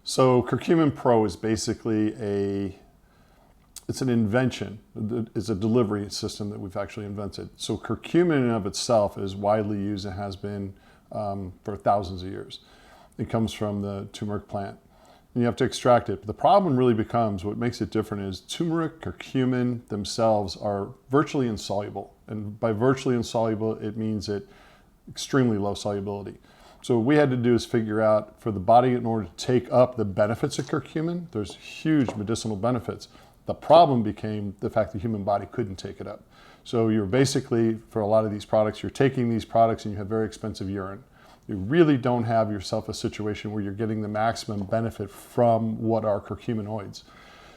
So CurcuminPro is basically it's an invention. It's a delivery system that we've actually invented. So curcumin in and of itself is widely used and has been for thousands of years. It comes from the turmeric plant. And you have to extract it. But the problem really becomes, what makes it different is turmeric, curcumin themselves are virtually insoluble. And by virtually insoluble, it means it extremely low solubility. So what we had to do is figure out for the body, in order to take up the benefits of curcumin, there's huge medicinal benefits. The problem became the fact the human body couldn't take it up. So you're basically, for a lot of these products, you're taking these products and you have very expensive urine. You really don't have yourself a situation where you're getting the maximum benefit from what are curcuminoids.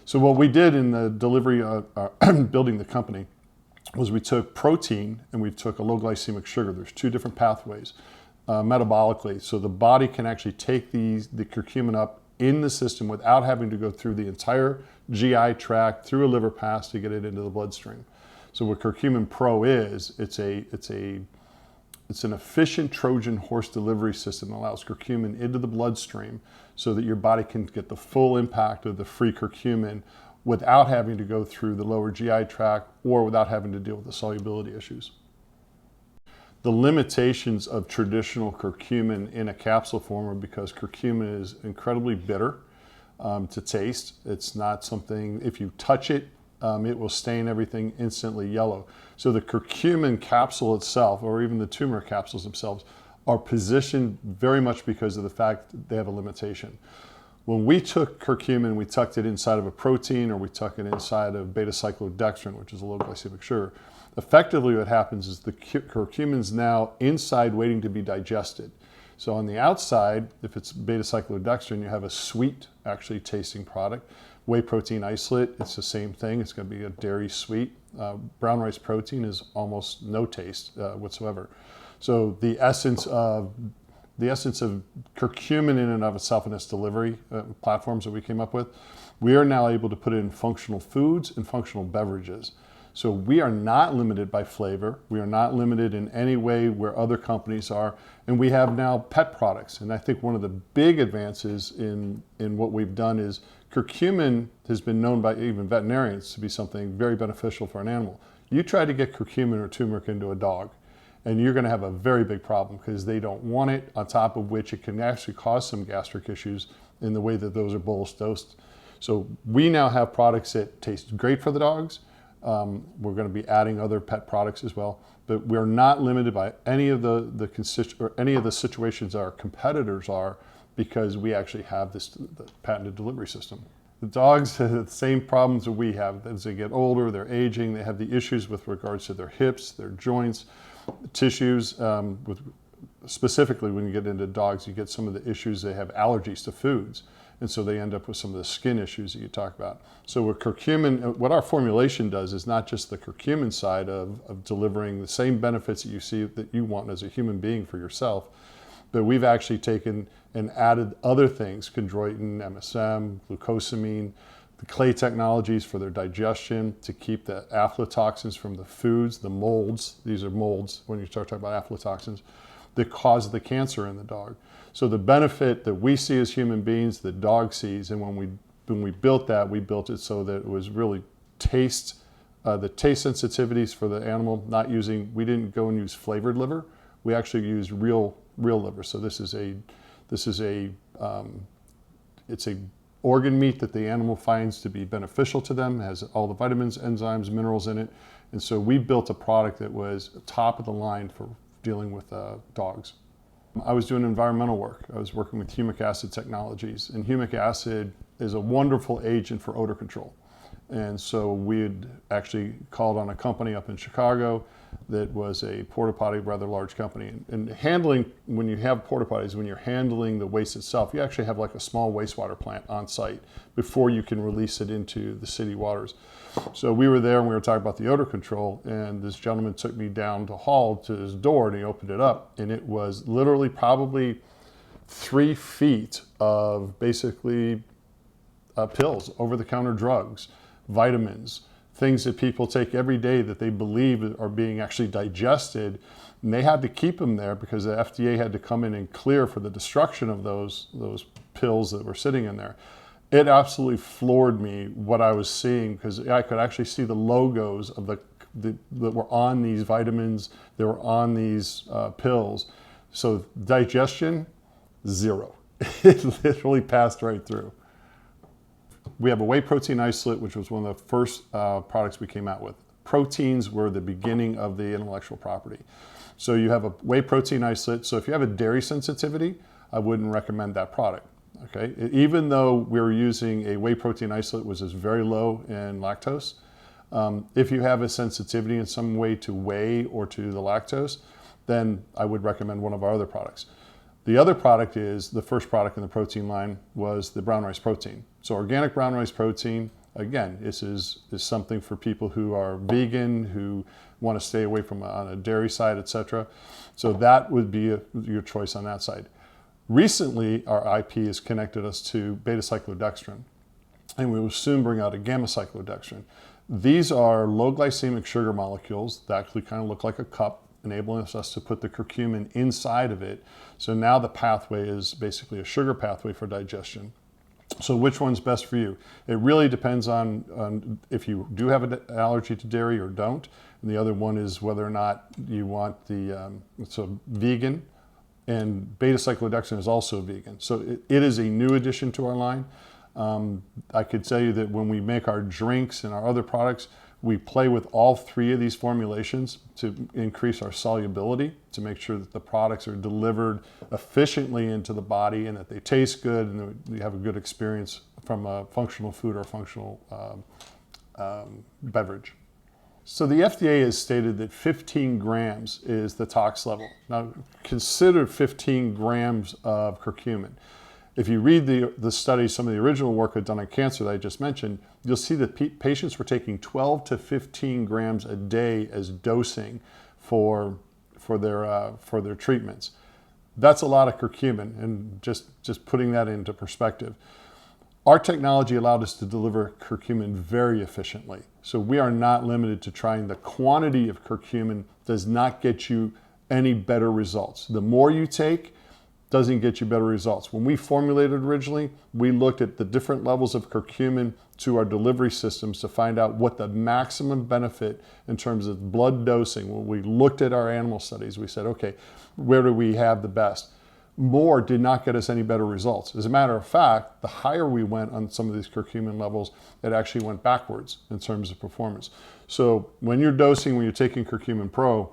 So what we did in the delivery, building the company, was we took protein and we took a low glycemic sugar. There's two different pathways metabolically. So the body can actually take the curcumin up in the system without having to go through the entire GI tract, through a liver pass to get it into the bloodstream. So what CurcuminPro is, it's an efficient Trojan horse delivery system that allows curcumin into the bloodstream so that your body can get the full impact of the free curcumin without having to go through the lower GI tract or without having to deal with the solubility issues. The limitations of traditional curcumin in a capsule form are because curcumin is incredibly bitter to taste. It's not something, if you touch it, it will stain everything instantly yellow. So the curcumin capsule itself, or even the turmeric capsules themselves, are positioned very much because of the fact that they have a limitation. When we took curcumin, we tucked it inside of a protein, or we tuck it inside of beta-cyclodextrin, which is a low glycemic sugar. Effectively what happens is the curcumin's now inside waiting to be digested. So on the outside, if it's beta-cyclodextrin, you have a sweet actually tasting product. Whey protein isolate, it's the same thing. It's going to be a dairy sweet. Brown rice protein is almost no taste whatsoever. So the essence of curcumin in and of itself in its delivery platforms that we came up with, we are now able to put it in functional foods and functional beverages. So we are not limited by flavor. We are not limited in any way where other companies are. And we have now pet products. And I think one of the big advances in what we've done is curcumin has been known by even veterinarians to be something very beneficial for an animal. You try to get curcumin or turmeric into a dog, and you're going to have a very big problem because they don't want it, on top of which it can actually cause some gastric issues in the way that those are bolus dosed. So we now have products that taste great for the dogs. We're going to be adding other pet products as well, but we're not limited by any of the situations that our competitors are, because we actually have the patented delivery system. The dogs have the same problems that we have. As they get older, they're aging, they have the issues with regards to their hips, their joints, tissues. Specifically when you get into dogs, you get some of the issues. They have allergies to foods, and so they end up with some of the skin issues that you talk about. So with curcumin, what our formulation does is not just the curcumin side of delivering the same benefits that you see that you want as a human being for yourself, but we've actually taken and added other things, chondroitin, MSM, glucosamine, the clay technologies for their digestion to keep the aflatoxins from the foods, the molds. These are molds when you start talking about aflatoxins that cause the cancer in the dog. So the benefit that we see as human beings, the dog sees, and when we built that, we built it so that it was really the taste sensitivities for the animal. We didn't go and use flavored liver. We actually used real liver. So it's a organ meat that the animal finds to be beneficial to them. It has all the vitamins, enzymes, minerals in it. And so we built a product that was top of the line for dealing with dogs. I was doing environmental work. I was working with humic acid technologies, and humic acid is a wonderful agent for odor control. And so we had actually called on a company up in Chicago that was a porta potty, rather large company. And handling, when you have porta potties, when you're handling the waste itself, you actually have like a small wastewater plant on site before you can release it into the city waters. So we were there and we were talking about the odor control, and this gentleman took me down the hall to his door and he opened it up, and it was literally probably 3 feet of basically pills, over-the-counter drugs, vitamins, things that people take every day that they believe are being actually digested, and they had to keep them there because the FDA had to come in and clear for the destruction of those pills that were sitting in there. It absolutely floored me what I was seeing, because I could actually see the logos of that were on these vitamins, that were on these pills. So digestion, zero. It literally passed right through. We have a whey protein isolate, which was one of the first products we came out with. Proteins were the beginning of the intellectual property. So you have a whey protein isolate. So if you have a dairy sensitivity, I wouldn't recommend that product. Okay, even though we were using a whey protein isolate, which is very low in lactose, if you have a sensitivity in some way to whey or to the lactose, then I would recommend one of our other products. The other product is, the first product in the protein line was the brown rice protein. So organic brown rice protein, again, this is something for people who are vegan, who want to stay away from on a dairy side, etc. So that would be your choice on that side. Recently, our IP has connected us to beta-cyclodextrin, and we will soon bring out a gamma-cyclodextrin. These are low glycemic sugar molecules that actually kind of look like a cup, enabling us to put the curcumin inside of it. So now the pathway is basically a sugar pathway for digestion. So which one's best for you? It really depends on if you do have an allergy to dairy or don't. And the other one is whether or not you want it's a vegan, and beta-cyclodextrin is also vegan. So it is a new addition to our line. I could tell you that when we make our drinks and our other products, we play with all three of these formulations to increase our solubility, to make sure that the products are delivered efficiently into the body and that they taste good and that you have a good experience from a functional food or functional beverage. So the FDA has stated that 15 grams is the tox level. Now consider 15 grams of curcumin. If you read the studies, some of the original work done on cancer that I just mentioned, you'll see that patients were taking 12 to 15 grams a day as dosing for their treatments. That's a lot of curcumin, and just putting that into perspective. Our technology allowed us to deliver curcumin very efficiently. So we are not limited to trying. The quantity of curcumin does not get you any better results. The more you take doesn't get you better results. When we formulated originally, we looked at the different levels of curcumin to our delivery systems to find out what the maximum benefit in terms of blood dosing. When we looked at our animal studies, we said, okay, where do we have the best? More did not get us any better results. As a matter of fact, the higher we went on some of these curcumin levels, it actually went backwards in terms of performance. So when you're dosing, when you're taking CurcuminPro,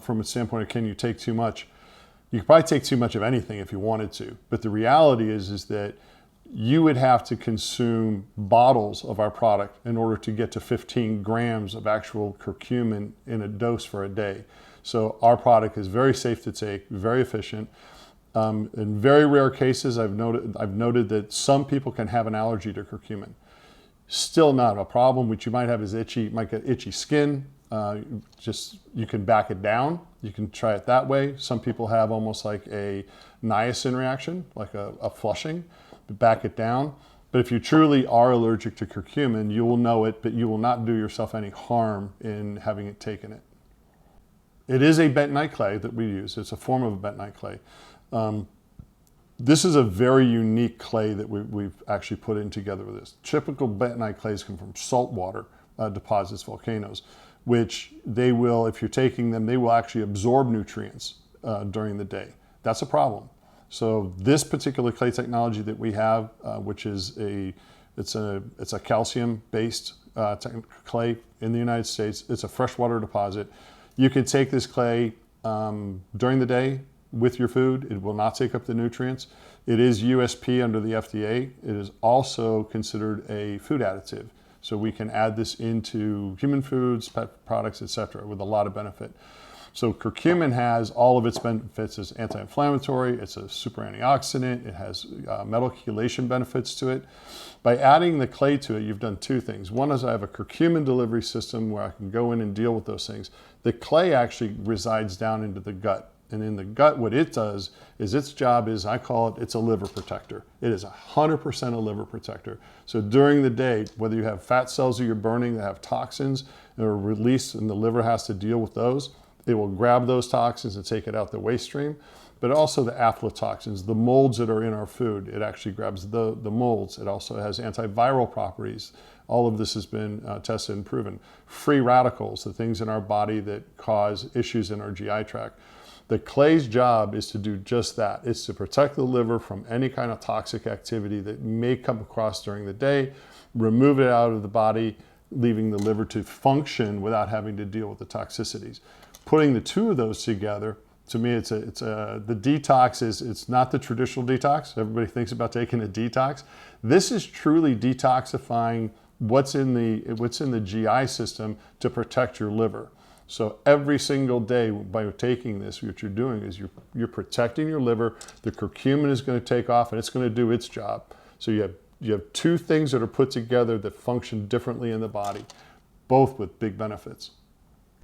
from a standpoint of can you take too much, you could probably take too much of anything if you wanted to. But the reality is that you would have to consume bottles of our product in order to get to 15 grams of actual curcumin in a dose for a day. So our product is very safe to take, very efficient. In very rare cases, I've noted that some people can have an allergy to curcumin. Still not a problem. What you might have is you might get itchy skin. You can back it down. You can try it that way. Some people have almost like a niacin reaction, like a flushing, back it down. But if you truly are allergic to curcumin, you will know it, but you will not do yourself any harm in having it taken it. It is a bentonite clay that we use. It's a form of a bentonite clay. This is a very unique clay that we've actually put in together with this. Typical bentonite clays come from saltwater deposits, volcanoes, which they will, if you're taking them, they will actually absorb nutrients during the day. That's a problem. So this particular clay technology that we have, which is it's a calcium-based clay in the United States. It's a freshwater deposit. You can take this clay during the day with your food. It will not take up the nutrients. It is USP under the FDA. It is also considered a food additive. So we can add this into human foods, pet products, etc., with a lot of benefit. So curcumin has all of its benefits as anti-inflammatory. It's a super antioxidant. It has metal chelation benefits to it. By adding the clay to it, you've done two things. One is I have a curcumin delivery system where I can go in and deal with those things. The clay actually resides down into the gut. And in the gut, what it does is its job is, I call it, it's a liver protector. It is 100% a liver protector. So during the day, whether you have fat cells that you're burning that have toxins that are released and the liver has to deal with those, it will grab those toxins and take it out the waste stream. but also the aflatoxins, the molds that are in our food. It actually grabs the molds. It also has antiviral properties. All of this has been tested and proven. Free radicals, the things in our body that cause issues in our GI tract. The clay's job is to do just that. It's to protect the liver from any kind of toxic activity that may come across during the day, remove it out of the body, leaving the liver to function without having to deal with the toxicities. Putting the two of those together, to me, the detox it's not the traditional detox. Everybody thinks about taking a detox. This is truly detoxifying what's in the GI system to protect your liver. So every single day by taking this, what you're doing is you're protecting your liver. The curcumin is going to take off and it's going to do its job. So you have two things that are put together that function differently in the body, both with big benefits.